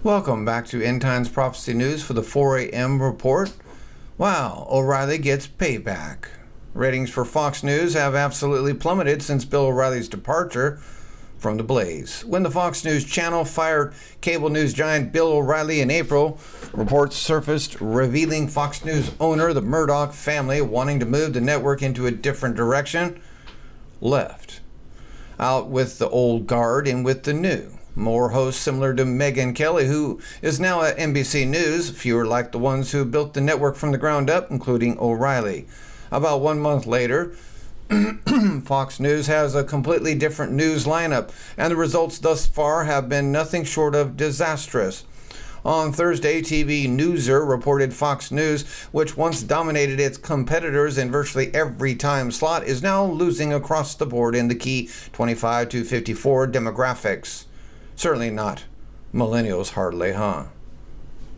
Welcome back to End Times Prophecy News for the 4 a.m. report. Wow, O'Reilly gets payback. Ratings for Fox News have absolutely plummeted since Bill O'Reilly's departure from the Blaze. When the Fox News channel fired cable news giant Bill O'Reilly in April, reports surfaced revealing Fox News owner, the Murdoch family, wanting to move the network into a different direction, left. Out with the old guard and with the new. More hosts similar to Megyn Kelly, who is now at NBC News, fewer like the ones who built the network from the ground up, including O'Reilly. About 1 month later, Fox News has a completely different news lineup, and the results thus far have been nothing short of disastrous. On Thursday, TV Newser reported Fox News, which once dominated its competitors in virtually every time slot, is now losing across the board in the key 25 to 54 demographics. Certainly not millennials, hardly, huh?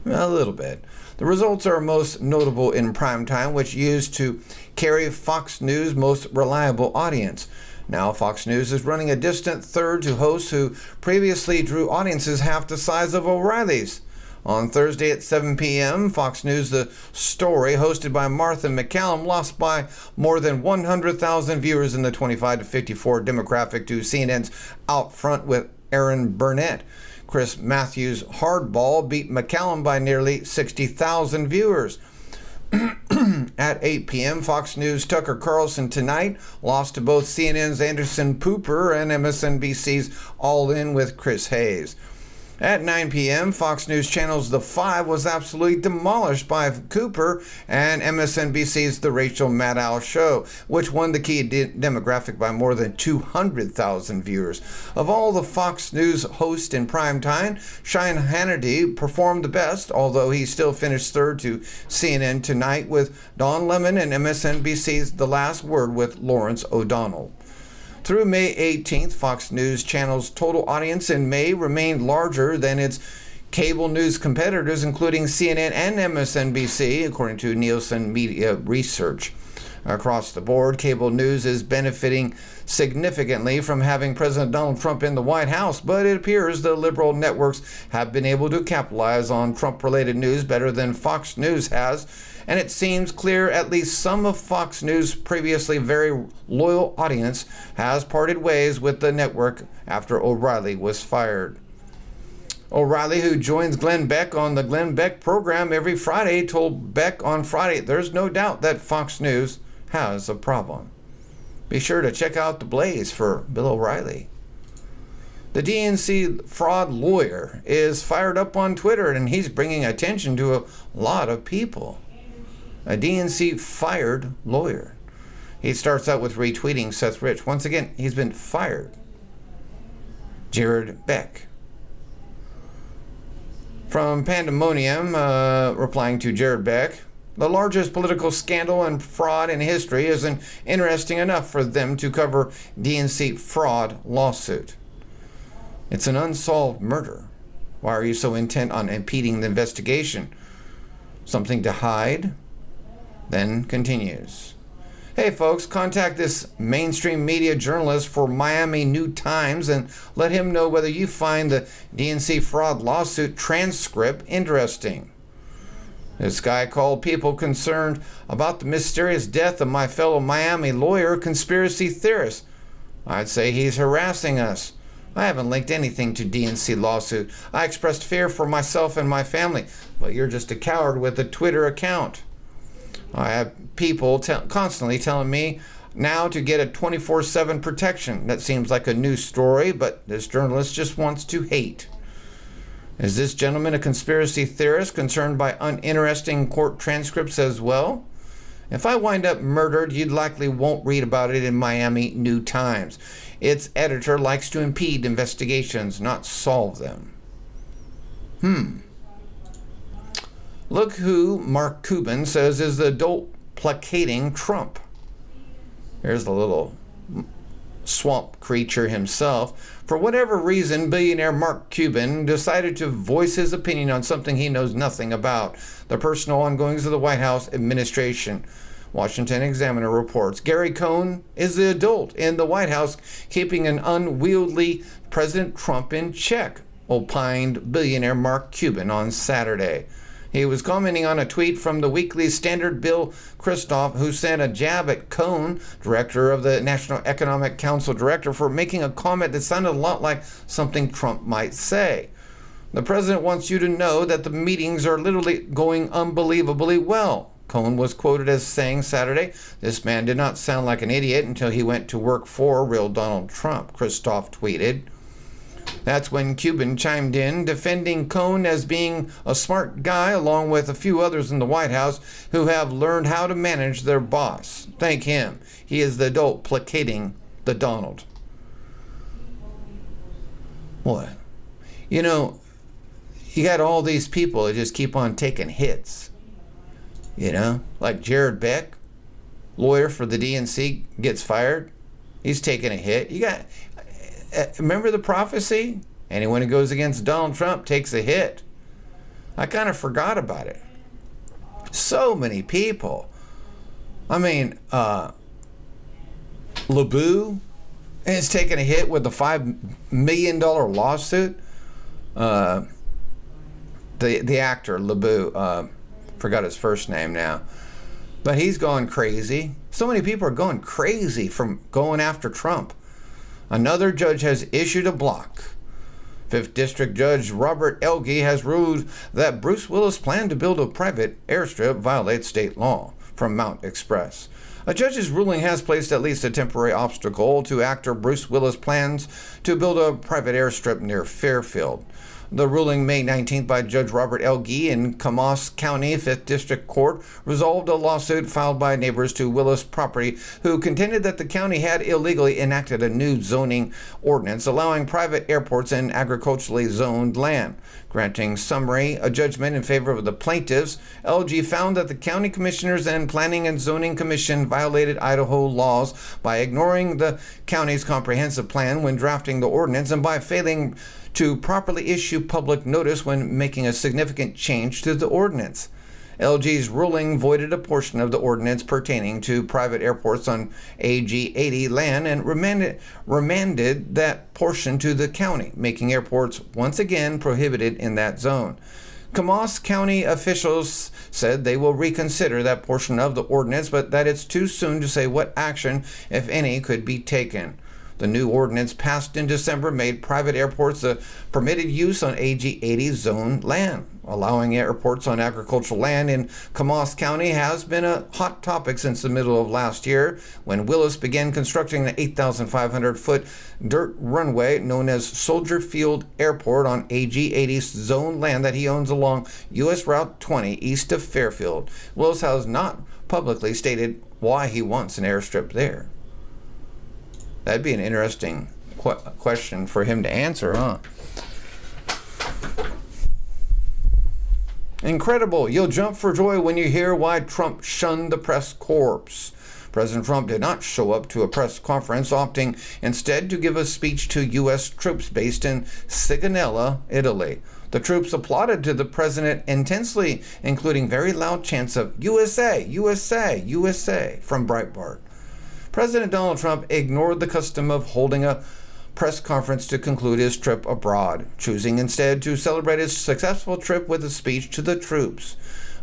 A little bit. The results are most notable in primetime, which used to carry Fox News' most reliable audience. Now Fox News is running a distant third to hosts who previously drew audiences half the size of O'Reilly's. On Thursday at 7 p.m., Fox News The Story, hosted by Martha McCallum, lost by more than 100,000 viewers in the 25 to 54 demographic to CNN's Out Front with Aaron Burnett. Chris Matthews' Hardball beat McCallum by nearly 60,000 viewers. At 8 p.m., Fox News' Tucker Carlson Tonight lost to both CNN's Anderson Cooper and MSNBC's All In with Chris Hayes. At 9 p.m., Fox News Channel's The Five was absolutely demolished by Cooper and MSNBC's The Rachel Maddow Show, which won the key demographic by more than 200,000 viewers. Of all the Fox News hosts in prime time, Sean Hannity performed the best, although he still finished third to CNN Tonight with Don Lemon and MSNBC's The Last Word with Lawrence O'Donnell. Through May 18th, Fox News Channel's total audience in May remained larger than its cable news competitors, including CNN and MSNBC, according to Nielsen Media Research. Across the board, cable news is benefiting significantly from having President Donald Trump in the White House, but it appears the liberal networks have been able to capitalize on Trump-related news better than Fox News has, and it seems clear at least some of Fox News' previously very loyal audience has parted ways with the network after O'Reilly was fired. O'Reilly, who joins Glenn Beck on the Glenn Beck program every Friday, told Beck on Friday, "There's no doubt that Fox News has a problem. Be sure to check out The Blaze for Bill O'Reilly." The DNC fraud lawyer is fired up on Twitter, and he's bringing attention to a lot of people. A DNC fired lawyer. He starts out with retweeting Seth Rich. Once again, he's been fired. Jared Beck. From Pandemonium, replying to Jared Beck, "The largest political scandal and fraud in history isn't interesting enough for them to cover DNC fraud lawsuit. It's an unsolved murder. Why are you so intent on impeding the investigation? Something to hide?" Then continues. "Hey folks, contact this mainstream media journalist for Miami New Times and let him know whether you find the DNC fraud lawsuit transcript interesting. This guy called people concerned about the mysterious death of my fellow Miami lawyer conspiracy theorist. I'd say he's harassing us. I haven't linked anything to DNC lawsuit. I expressed fear for myself and my family, but you're just a coward with a Twitter account. I have people constantly telling me now to get a 24/7 protection. That seems like a news story, but this journalist just wants to hate. Is this gentleman a conspiracy theorist concerned by uninteresting court transcripts as well? If I wind up murdered, you likely won't read about it in Miami New Times. Its editor likes to impede investigations, not solve them." Look who Mark Cuban says is the adult placating Trump. Here's the little swamp creature himself. For whatever reason, billionaire Mark Cuban decided to voice his opinion on something he knows nothing about: the personal ongoings of the White House administration. Washington Examiner reports Gary Cohn is the adult in the White House keeping an unwieldy President Trump in check. opined billionaire Mark Cuban on Saturday. He was commenting on a tweet from the Weekly Standard Bill Christoph, who sent a jab at Cohn, director of the National Economic Council director, for making a comment that sounded a lot like something Trump might say. The president wants you to know that the meetings are literally going unbelievably well, Cohn was quoted as saying Saturday. This man did not sound like an idiot until he went to work for real Donald Trump, Christoph tweeted. That's when Cuban chimed in, defending Cohn as being a smart guy, along with a few others in the White House who have learned how to manage their boss. Thank him. He is the adult placating the Donald. What? You know, you got all these people that just keep on taking hits. You know, like Jared Beck, lawyer for the DNC, gets fired. He's taking a hit. You got, remember the prophecy? Anyone who goes against Donald Trump takes a hit. I kind of forgot about it. So many people. I mean, LeBou is taking a hit with a $5 million lawsuit. The actor LeBou, forgot his first name now, but he's going crazy. So many people are going crazy from going after Trump. Another judge has issued a block. 5th District Judge Robert Elgie has ruled that Bruce Willis' plan to build a private airstrip violates state law from Mount Express. A judge's ruling has placed at least a temporary obstacle to actor Bruce Willis' plans to build a private airstrip near Fairfield. The ruling May 19th by Judge Robert Elgie in Comas County 5th District Court resolved a lawsuit filed by neighbors to Willis property who contended that the county had illegally enacted a new zoning ordinance allowing private airports in agriculturally zoned land. Granting summary a judgment in favor of the plaintiffs, LG found that the county commissioners and planning and zoning commission violated Idaho laws by ignoring the county's comprehensive plan when drafting the ordinance and by failing to properly issue public notice when making a significant change to the ordinance. LG's ruling voided a portion of the ordinance pertaining to private airports on AG 80 land and remanded that portion to the county, making airports once again prohibited in that zone. Comas County officials said they will reconsider that portion of the ordinance, but that it's too soon to say what action, if any, could be taken. The new ordinance passed in December made private airports a permitted use on AG 80 zone land. Allowing airports on agricultural land in Comas County has been a hot topic since the middle of last year when Willis began constructing the 8,500-foot dirt runway known as Soldier Field Airport on AG 80 zone land that he owns along U.S. Route 20 east of Fairfield. Willis has not publicly stated why he wants an airstrip there. That'd be an interesting question for him to answer, huh? Incredible. You'll jump for joy when you hear why Trump shunned the press corps. President Trump did not show up to a press conference, opting instead to give a speech to U.S. troops based in Sigonella, Italy. The troops applauded to the president intensely, including very loud chants of USA, USA, USA from Breitbart. President Donald Trump ignored the custom of holding a press conference to conclude his trip abroad, choosing instead to celebrate his successful trip with a speech to the troops.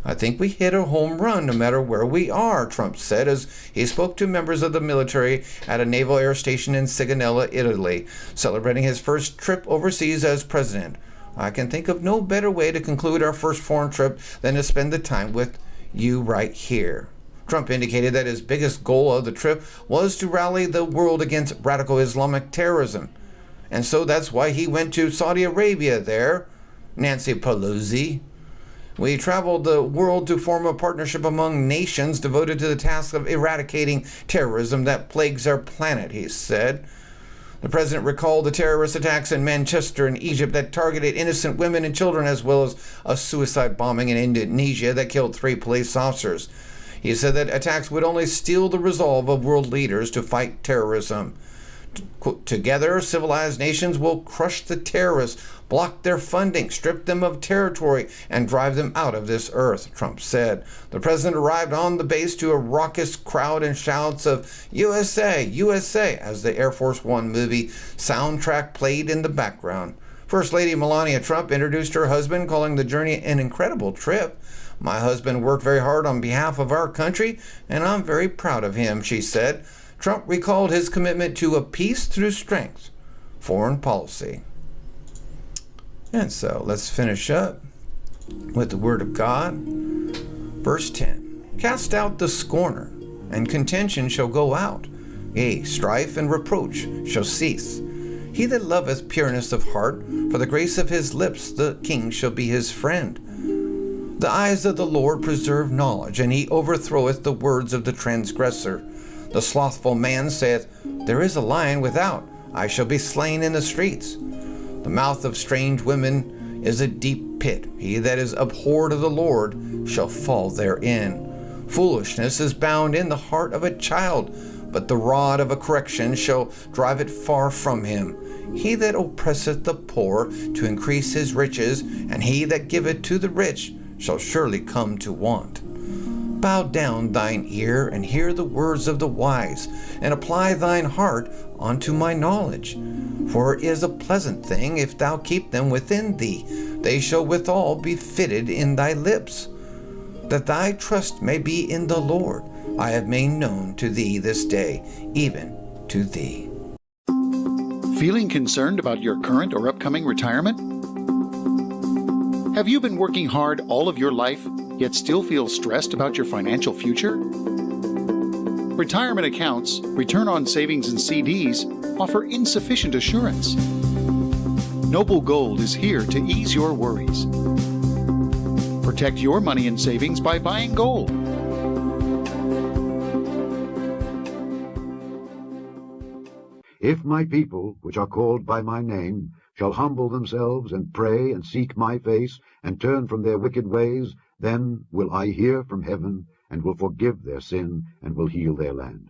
I think we hit a home run no matter where we are, Trump said as he spoke to members of the military at a naval air station in Sigonella, Italy, celebrating his first trip overseas as president. I can think of no better way to conclude our first foreign trip than to spend the time with you right here. Trump indicated that his biggest goal of the trip was to rally the world against radical Islamic terrorism. And so that's why he went to Saudi Arabia there, Nancy Pelosi. We traveled the world to form a partnership among nations devoted to the task of eradicating terrorism that plagues our planet, he said. The president recalled the terrorist attacks in Manchester and Egypt that targeted innocent women and children, as well as a suicide bombing in Indonesia that killed 3 police officers. He said that attacks would only steel the resolve of world leaders to fight terrorism. Together, civilized nations will crush the terrorists, block their funding, strip them of territory, and drive them out of this earth, Trump said. The president arrived on the base to a raucous crowd and shouts of USA, USA, as the Air Force One movie soundtrack played in the background. First Lady Melania Trump introduced her husband, calling the journey an incredible trip. My husband worked very hard on behalf of our country, and I'm very proud of him, she said. Trump recalled his commitment to a peace through strength foreign policy. And so let's finish up with the Word of God. Verse 10. Cast out the scorner, and contention shall go out. Yea, strife and reproach shall cease. He that loveth pureness of heart, for the grace of his lips the king shall be his friend. The eyes of the Lord preserve knowledge, and he overthroweth the words of the transgressor. The slothful man saith, There is a lion without, I shall be slain in the streets. The mouth of strange women is a deep pit. He that is abhorred of the Lord shall fall therein. Foolishness is bound in the heart of a child, but the rod of a correction shall drive it far from him. He that oppresseth the poor to increase his riches, and he that giveth to the rich shall surely come to want. Bow down thine ear, and hear the words of the wise, and apply thine heart unto my knowledge. For it is a pleasant thing if thou keep them within thee. They shall withal be fitted in thy lips. That thy trust may be in the Lord, I have made known to thee this day, even to thee. Feeling concerned about your current or upcoming retirement? Have you been working hard all of your life, yet still feel stressed about your financial future? Retirement accounts, return on savings and CDs offer insufficient assurance. Noble Gold is here to ease your worries. Protect your money and savings by buying gold. If my people, which are called by my name, shall humble themselves and pray and seek my face and turn from their wicked ways, then will I hear from heaven and will forgive their sin and will heal their land.